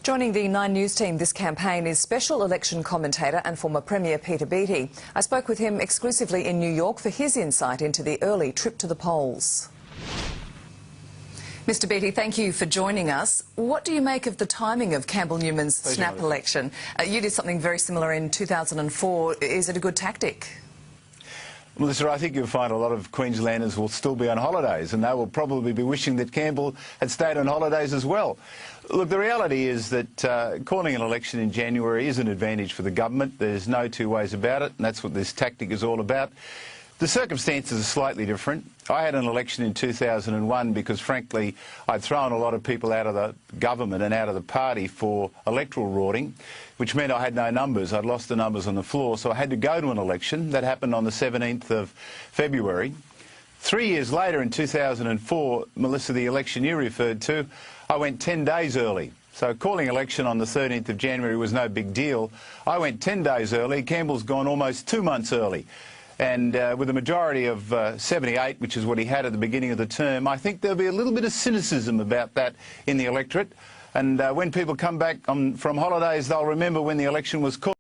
Joining the 9 News team this campaign is special election commentator and former Premier Peter Beattie. I spoke with him exclusively in New York for his insight into the early trip to the polls. Mr Beattie, thank you for joining us. What do you make of the timing of Campbell Newman's snap election? You did something very similar in 2004. Is it a good tactic? Melissa, I think you'll find a lot of Queenslanders will still be on holidays, and they will probably be wishing that Campbell had stayed on holidays as well. Look, the reality is that calling an election in January is an advantage for the government. There's no two ways about it, and that's what this tactic is all about. The circumstances are slightly different. I had an election in 2001 because, frankly, I'd thrown a lot of people out of the government and out of the party for electoral rorting, which meant I had no numbers. I'd lost the numbers on the floor, so I had to go to an election. That happened on the 17th of February. 3 years later, in 2004, Melissa, the election you referred to, I went 10 days early. So calling election on the 13th of January was no big deal. I went 10 days early. Campbell's gone almost 2 months early. And with a majority of 78, which is what he had at the beginning of the term, I think there'll be a little bit of cynicism about that in the electorate. And when people come back from holidays, they'll remember when the election was called.